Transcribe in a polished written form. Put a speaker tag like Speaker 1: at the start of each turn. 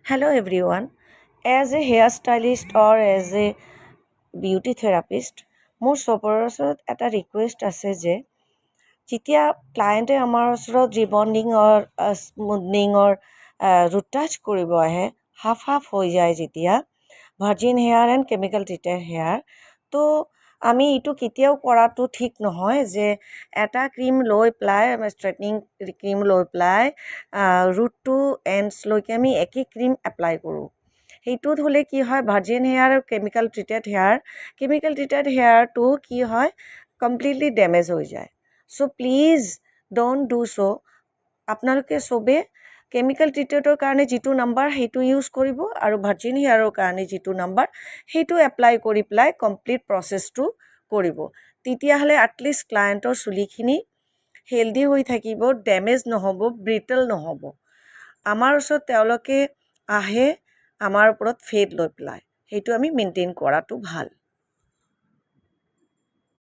Speaker 1: Hello everyone. As a hairstylist or as a beauty therapist, মোৰ চবৰে ওচৰত এটা ৰিকুৱেষ্ট আছে যে যেতিয়া ক্লায়েণ্টে আমাৰ ওচৰত ৰিবণ্ডিঙৰ স্মুথনিঙৰ ৰুটাচ কৰিব আহে হাফ হৈ যায় যেতিয়া virgin hair and chemical treated hair তো আমি এইটো কেতিয়াও কৰাটো ঠিক নহয় যে এটা ক্ৰীম লৈ পেলাই ষ্ট্ৰেইটনিং ক্ৰীম লৈ পেলাই ৰুট টু এণ্ডছলৈকে আমি একেই ক্ৰীম এপ্লাই কৰোঁ। সেইটোত হ'লে কি হয় ভাৰ্জিন হেয়াৰ আৰু কেমিকেল ট্ৰিটেড হেয়াৰটো কি হয় কমপ্লিটলি ডেমেজ হৈ যায়। চ' প্লিজ ডোণ্ট ডু চ'। আপোনালোকে চবে কেমিকেল ট্ৰিটেডৰ কাৰণে যিটো নাম্বাৰ সেইটো ইউজ কৰিব আৰু ভাৰ্জিন হেয়াৰৰ কাৰণে যিটো নাম্বাৰ সেইটো এপ্লাই কৰি পেলাই কমপ্লিট প্ৰচেছটো কৰিব। তেতিয়াহ'লে এটলিষ্ট ক্লায়েণ্টৰ চুলিখিনি হেল্ডি হৈ থাকিব, ডেমেজ নহ'ব, ব্ৰিটল নহ'ব। আমাৰ ওচৰত তেওঁলোকে আহে আমাৰ ওপৰত ফেড লৈ পেলাই, সেইটো আমি মেইনটেইন কৰাটো ভাল।